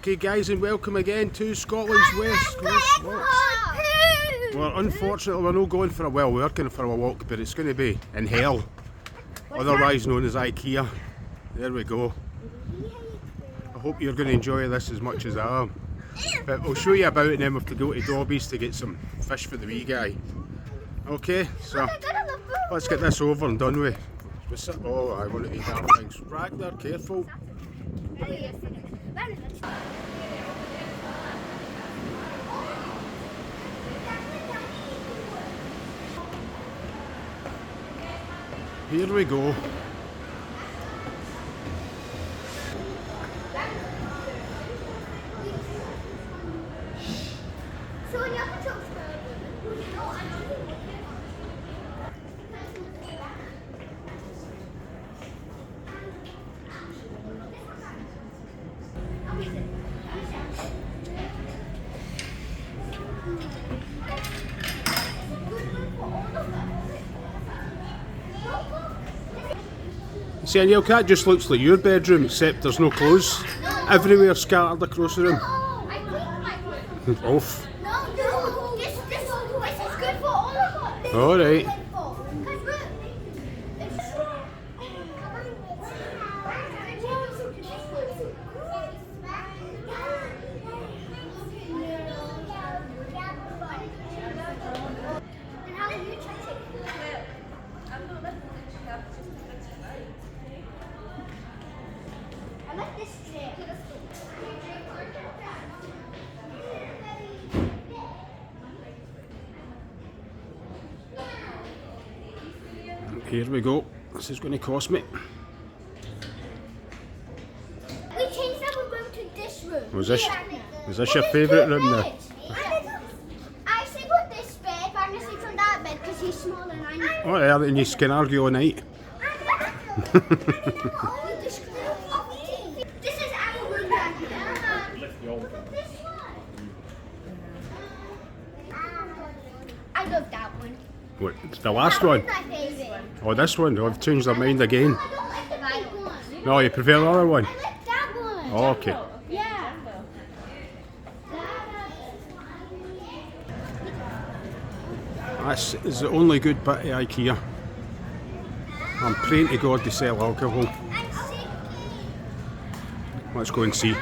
Okay guys, and welcome again to Scotland's West Coast Walks. Well, unfortunately we're not going for a well, we're going for a walk, but it's going to be in hell, otherwise known as IKEA. There we go. I hope you're going to enjoy this as much as I am. But we'll show you about it and then we have to go to Dobbies to get some fish for the wee guy. Okay, so let's get this over and done with. Oh, I want to eat that things. Ragnar, careful. Here we go. See, and that just looks like your bedroom, except there's no clothes everywhere scattered across the room. Off. This is good for all of us. Alright. Here we go. This is going to cost me. We changed that, we're going to this room. Was this your favourite room now? I sleep on this bed, but I'm going to sleep on that bed because he's smaller than I am. Oh yeah, and you can argue all night. This is our room back here. Look at this one. I love that one. What, the last one? That's my favourite. Oh, this one? Oh, I've changed their mind again. I don't like the big one. No, you prefer the other one? I like that one. Oh, okay. Yeah. This is the only good bit of IKEA. I'm praying to God they sell alcohol. I'm sick. Let's go and see.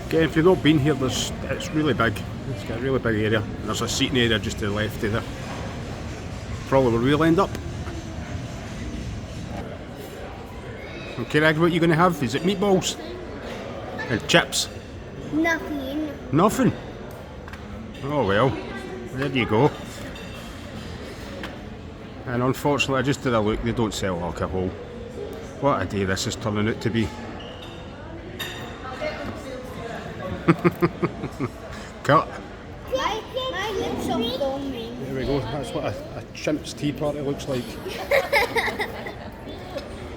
Okay, if you've not been here, it's really big. It's got a really big area. And there's a seating area just to the left of there. Probably where we'll end up. Okay, Rag, what are you going to have? Is it meatballs? And chips? Nothing. Nothing? Oh well, there you go. And unfortunately, I just did a look, they don't sell alcohol. What a day this is turning out to be. Cut. My lips are foaming. There we go, that's what a chimp's tea party looks like.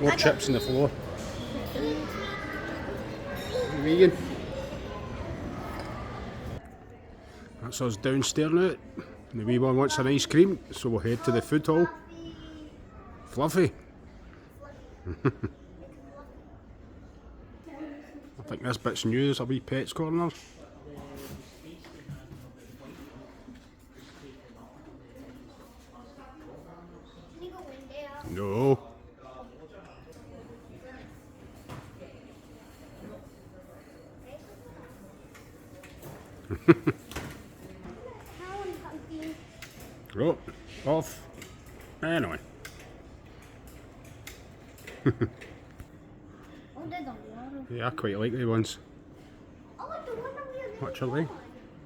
More chips on the floor. Vegan. That's us downstairs now. The wee one wants an ice cream, so we'll head to the food hall. Fluffy. I think this bit's new, there's a wee pets corner. No. Oh, off. Anyway. Yeah, I quite like the ones. What are they?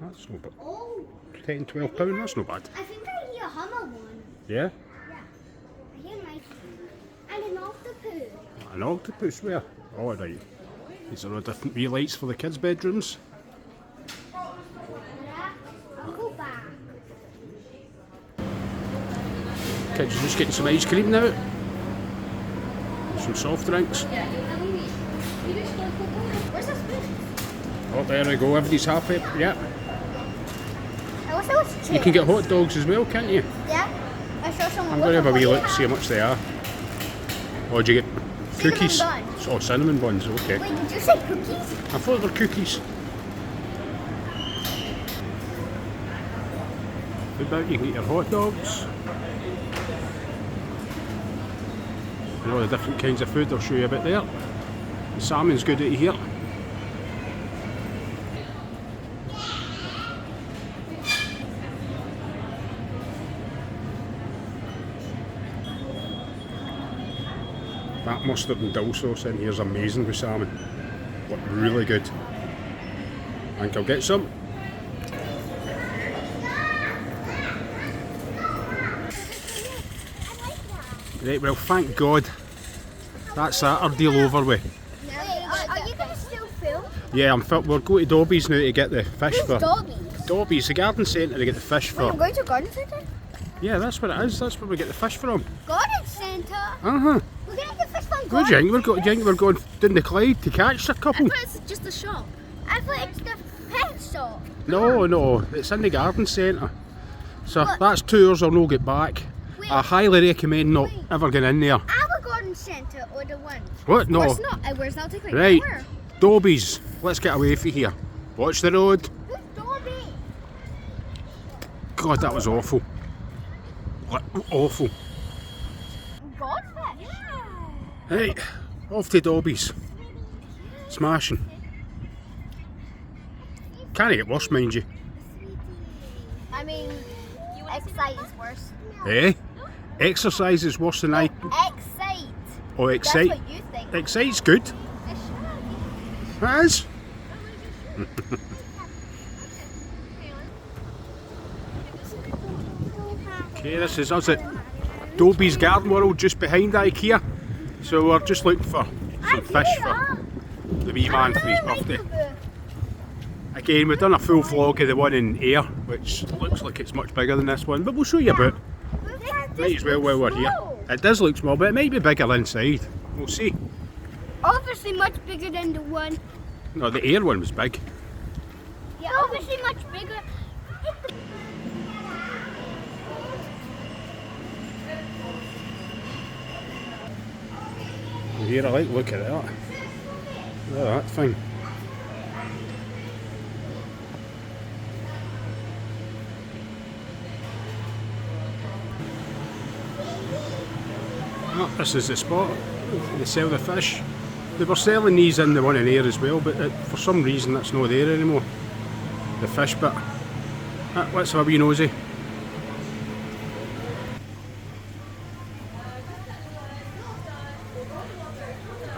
That's no bad. Oh. £10–12, that's not bad. I think I hear a Hummer one. Yeah? Yeah. I hear a nice one. And an octopus. An octopus, where? Oh, right. These are all different wee lights for the kids' bedrooms. I'll go back. Kids are just getting some ice cream now. Some soft drinks. Where's the spoon? Oh, there we go, everybody's happy. Yeah. I wish I was chips. You can get hot dogs as well, can't you? Yeah. I saw someone. I'm going to have a wee look, see how much they are. What'd you get? Cookies. Cinnamon buns. Oh, cinnamon buns, okay. Wait, did you say cookies? I thought they were cookies. What about you can get your hot dogs? And all the different kinds of food I'll show you a bit there. The salmon's good out here. That mustard and dill sauce in here is amazing with salmon. Look really good. I think I'll get some. Right, well, thank God. That's that, our deal over with. Wait, are you going to still film? Yeah, we're going to Dobbies now to get the fish for. Dobbies? Dobbies, the garden centre to get the fish for. I'm going to garden centre? Yeah, that's what it is. That's where we get the fish from. Garden centre? Uh-huh. We're going to get fish from What garden do you think? We're going down the Clyde to catch a couple? I thought it's just a shop. I thought it's the pet shop. No, it's in the garden centre. So What? that's 2 hours I'll not get back. Wait. I highly recommend not ever getting in there. Our garden centre or the one? What? No. Where's not? Where's that take like Right, where? Dobbies. Let's get away from here. Watch the road. Who's Dobby? God, that was awful. Awful. Godfish? Right, off to Dobbies. Smashing. Can't get worse, mind you. I mean, excite is worse. Eh? Exercise is worse than I. Excite. Oh, excite. That's what you think. Excite's good. That is. Okay, this is us at Dobbies Garden World, just behind IKEA. So we're just looking for some fish for the wee man for his birthday. Again, we've done a full vlog of the one in Ayr, which looks like it's much bigger than this one, but we'll show you about. Might as well while we're here. It does look small, but it might be bigger inside. We'll see. Obviously much bigger than the one. No, the Ayr one was big. Yeah, obviously much bigger. Here, I like the look at that. Look at that thing. Oh, this is the spot. They sell the fish. They were selling these in the one in Ayr as well, but for some reason that's not there anymore. The fish bit. Let's have a wee nosy.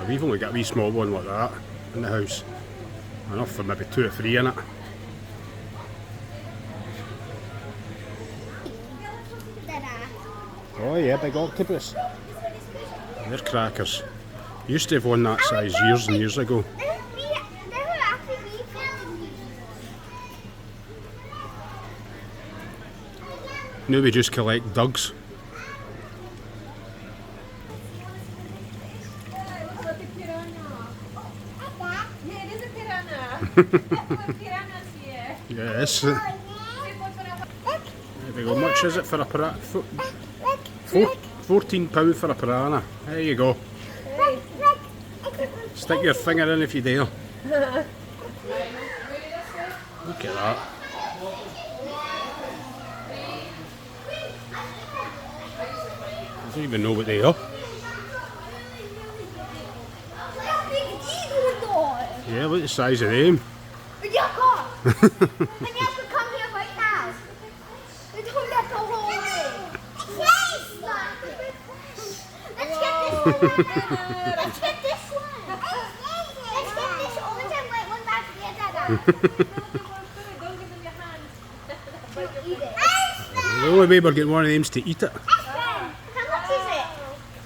We've only got a wee small one like that in the house. Enough for maybe 2 or 3 in it. Oh yeah, big octopus. They're crackers. Used to have one that size years and years ago. Now we just collect dugs. Yes. There we go. Much is it for a piranha? £14 for a piranha. There you go. Stick your finger in if you dare. Look at that. I don't even know what they are. Yeah, look at the size of them. And you have to come here right now. We don't have to hold it. Let's get this one. Let's get this one. Let's get this orange and white one back together. Don't give them your hand. Eat it. The only way we're getting one of them is to eat it. How much is it?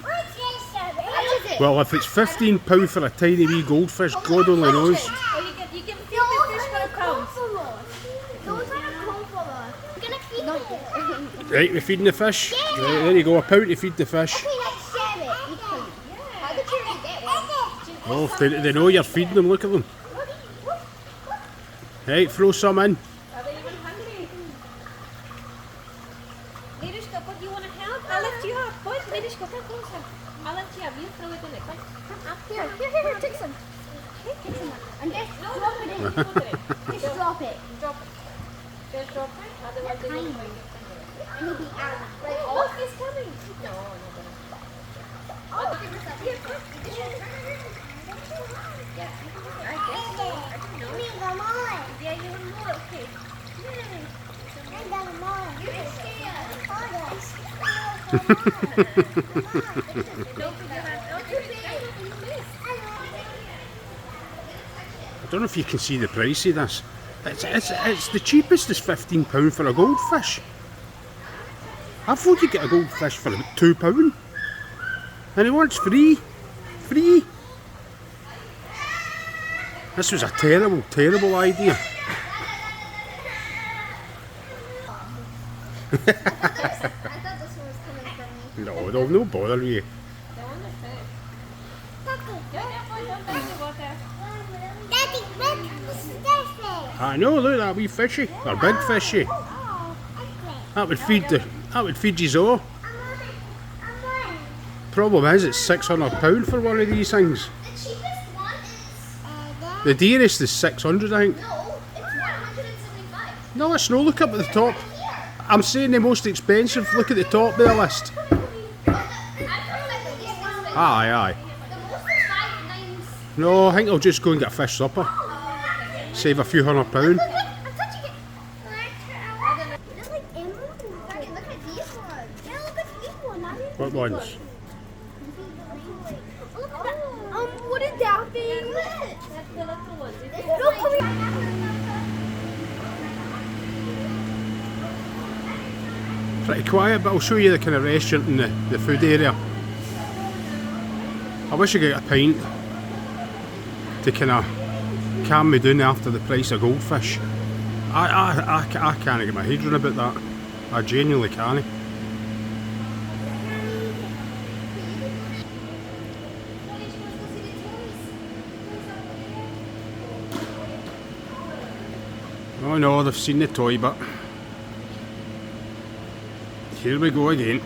How much is it? Well, if it's £15 for a tiny wee goldfish, God only knows. Or you can feed the fish for a pound. Those are a cold for us. We're gonna feed them. Right, we're feeding the fish. Right, there you go, a pound to feed the fish. Okay, let's share it. How did you get one? Oh, if they know you're feeding them, look at them. Right, throw some in. Are they even hungry? Ladies, what do you want to help? I'll lift you up. Boys, ladies, come closer. I'll let you have you throw it in it. Come up. Here, take some. Take some. And just No, drop it in. you put it. Just drop it. Drop it. Just drop it. Otherwise, they Tiny. won't find it. And it'll be out. Like, oh, he's coming. No, no, no. Oh, give us up. Here, come. Yeah. I guess so. I don't know. Me, come on. Yeah, you want more? Okay. Yay. I got them all. You're scared. Hold us. Don't put your hand. Okay, I don't know if you can see the price of this. It's the cheapest is £15 for a goldfish. I thought you get a goldfish for about £2. And he wants free. Free. This was a terrible, terrible idea. I thought this one was coming from me. No, they'll no bother with you. The one that's there. Papa. Yeah, boy, don't touch the water. Daddy, look. This is their fish. I know, look, that wee fishy. They're big fishy. Oh, okay. That would feed you all. I'm on it. Problem is, it's £600 for one of these things. The cheapest one is... The dearest is 600, I think. No, it's 175. No, it's no. Look up at the top. I'm saying the most expensive. Look at the top of the list. Aye, aye. The most is 5 No, I think I'll just go and get a fish supper. Save a few £100. I'm touching it. They're like emerald. Look at these ones. Yeah, look at these ones. Not even What these ones? Look at that. What is that thing? That's the little ones. If you No, come here. Pretty quiet, but I'll show you the kind of restaurant and the food area. I wish I could get a pint to kind of calm me down after the price of goldfish. I can't get my head around about that. I genuinely can't. Oh no, they've seen the toy, but here we go again.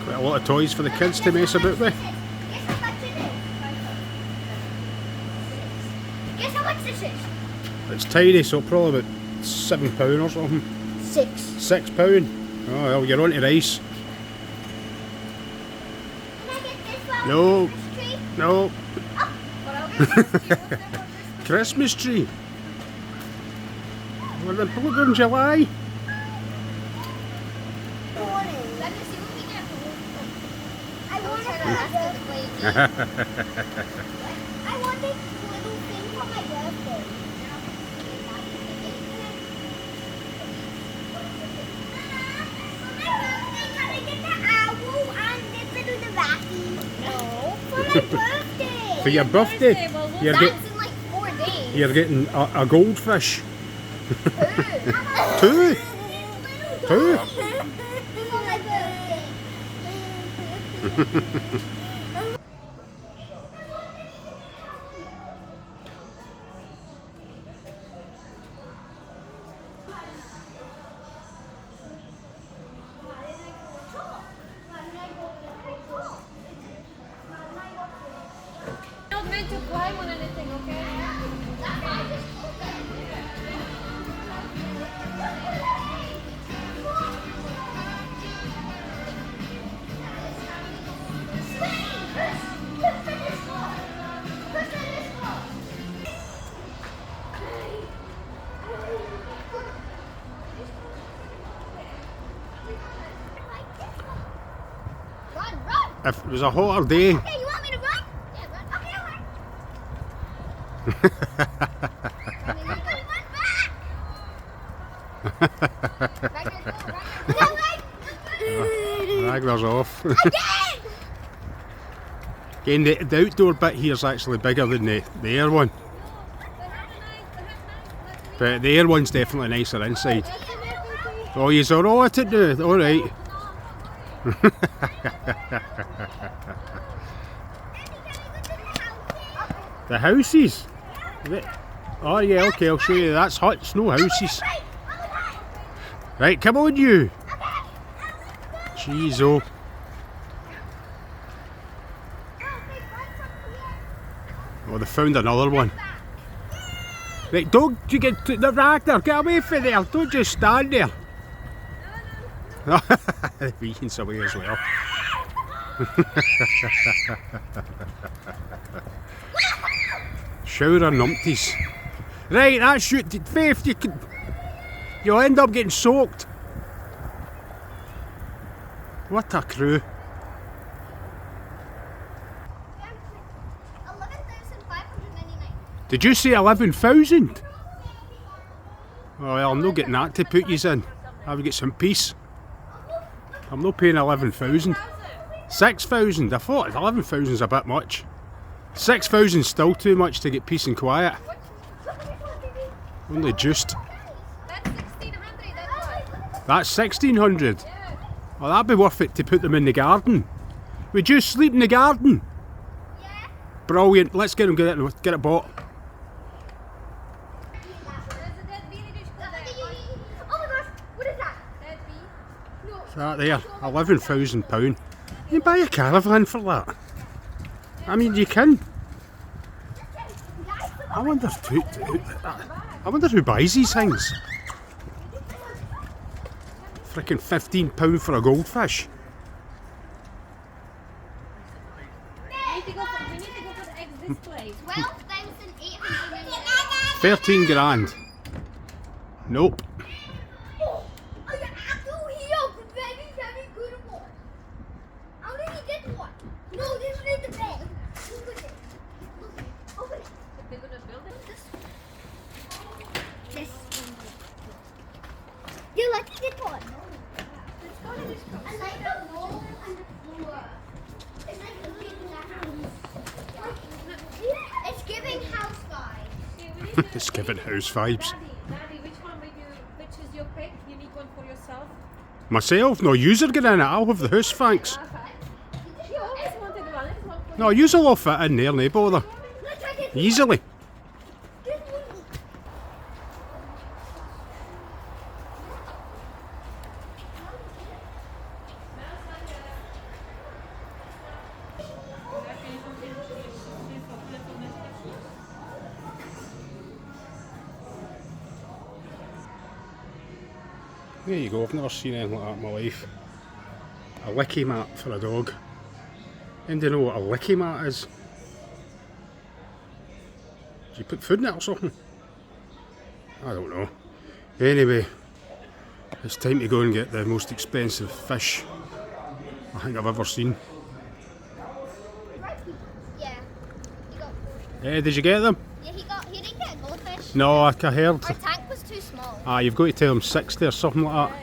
Quite a lot of toys for the kids to mess about with. Guess how much it is? Guess how much this is? It's tiny, so probably about £7 or something. 6. £6. Oh well, you're on to rice. Can I get this one? No, This tree? no. But I'll get Christmas tree. Well, then put it in July. Let me see what we get. I want this little thing for my birthday. Can I get the owl and this little Iraqi? No. For my birthday. For your birthday, you're, That's get, in like 4 days. you're getting a goldfish. Two. Two? Two? For my birthday. Not meant to climb on anything, okay? Run, run! If it was a hotter day, Okay, you want me to run? Yeah, run. Okay, I'll run. I mean, you're gonna run back! Right, right, right. Ragnar's off. Again, the outdoor bit here is actually bigger than the air one. But the air one's definitely nicer inside. Oh, you're all right to do. Alright. The houses? Oh yeah, okay, I'll show you. That's huts, no houses. Right, come on you. Jeez, oh. Oh, they found another one. Right, don't you get to the Ragnar, get away from there. Don't just stand there. The weekend's away as well. Shower of numpties. Right, that's you. Faith, you'll end up getting soaked. What a crew. 11,599. Did you say 11,000? Oh, well, I'm not getting that to put yous in. I would get some peace. I'm not paying 11,000. 6,000. I thought 11,000 is a bit much. 6,000 is still too much to get peace and quiet. Only just. That's 1,600, that's what. That's 1,600. Well, that'd be worth it to put them in the garden. Would you sleep in the garden? Yeah. Brilliant. Let's get them get it bought. There's a dead bee in the Oh my gosh, what is that? Dead bee. What's that there? £11,000. You can buy a caravan for that. I mean, you can. I wonder who buys these things. Frickin' £15 for a goldfish. We need to go for the eggs this place. 12,899. 13 grand. Nope. Oh, I do here. Very, very good one. I already did one. No, this one is the best. Look at it. Look. Open it. They're gonna build it. This one. You like this one? I like the wall and the floor. It's like looking at house. It's giving house vibes. It's giving house vibes. Daddy, which is your pick? You need one for yourself? Myself? No, you's are getting in it. I'll have the house, thanks. You always wanted one. It's one for No, you's will all fit in there, no bother. Let's try this. Easily. This one. There you go, I've never seen anything like that in my life. A licky mat for a dog. And do you know what a licky mat is? Do you put food in it or something? I don't know. Anyway, it's time to go and get the most expensive fish I think I've ever seen. Yeah. He got. Did you get them? Yeah, he didn't get a goldfish. No, I heard. Our tank was too small. You've got to tell them 60 or something like that.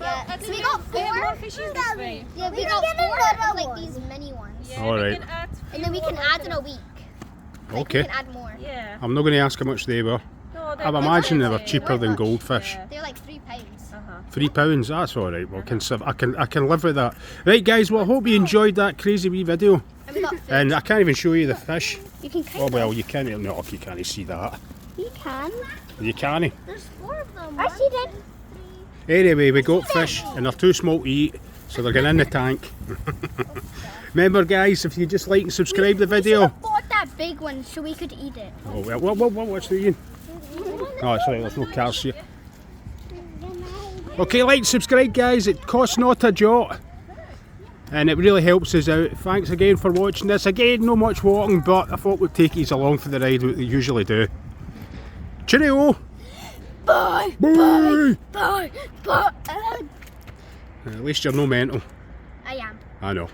Yeah. That's We okay. got We have four. more fishes this way. Yeah, we got four of like these mini ones. Yeah, All we right. can add And then we can add in a week. Like, Okay. We can add more. Yeah. I'm not going to ask how much they were. No, I'd imagine they were cheaper than goldfish. Yeah. They're like £3. £3, that's alright, well, I can live with that. Right guys, well I hope you enjoyed that crazy wee video. And we got food. And I can't even show you the fish. You can Oh well, you can't, no, you can't see that. You can. You can't. There's 4 of them. I see them. Anyway, we got fish and they're too small to eat, so they're going in the tank. Remember guys, if you just like and subscribe the video. We bought that big one so we could eat it. Oh well, what's the Ian? Oh, it's right, there's no cars here. Okay, like and subscribe guys, it costs not a jot. And it really helps us out. Thanks again for watching this. Again, not much walking, but I thought we'd take you along for the ride what we usually do. Cheerio! Bye. Bye! Bye. Bye. At least you're no mental. I am. I know.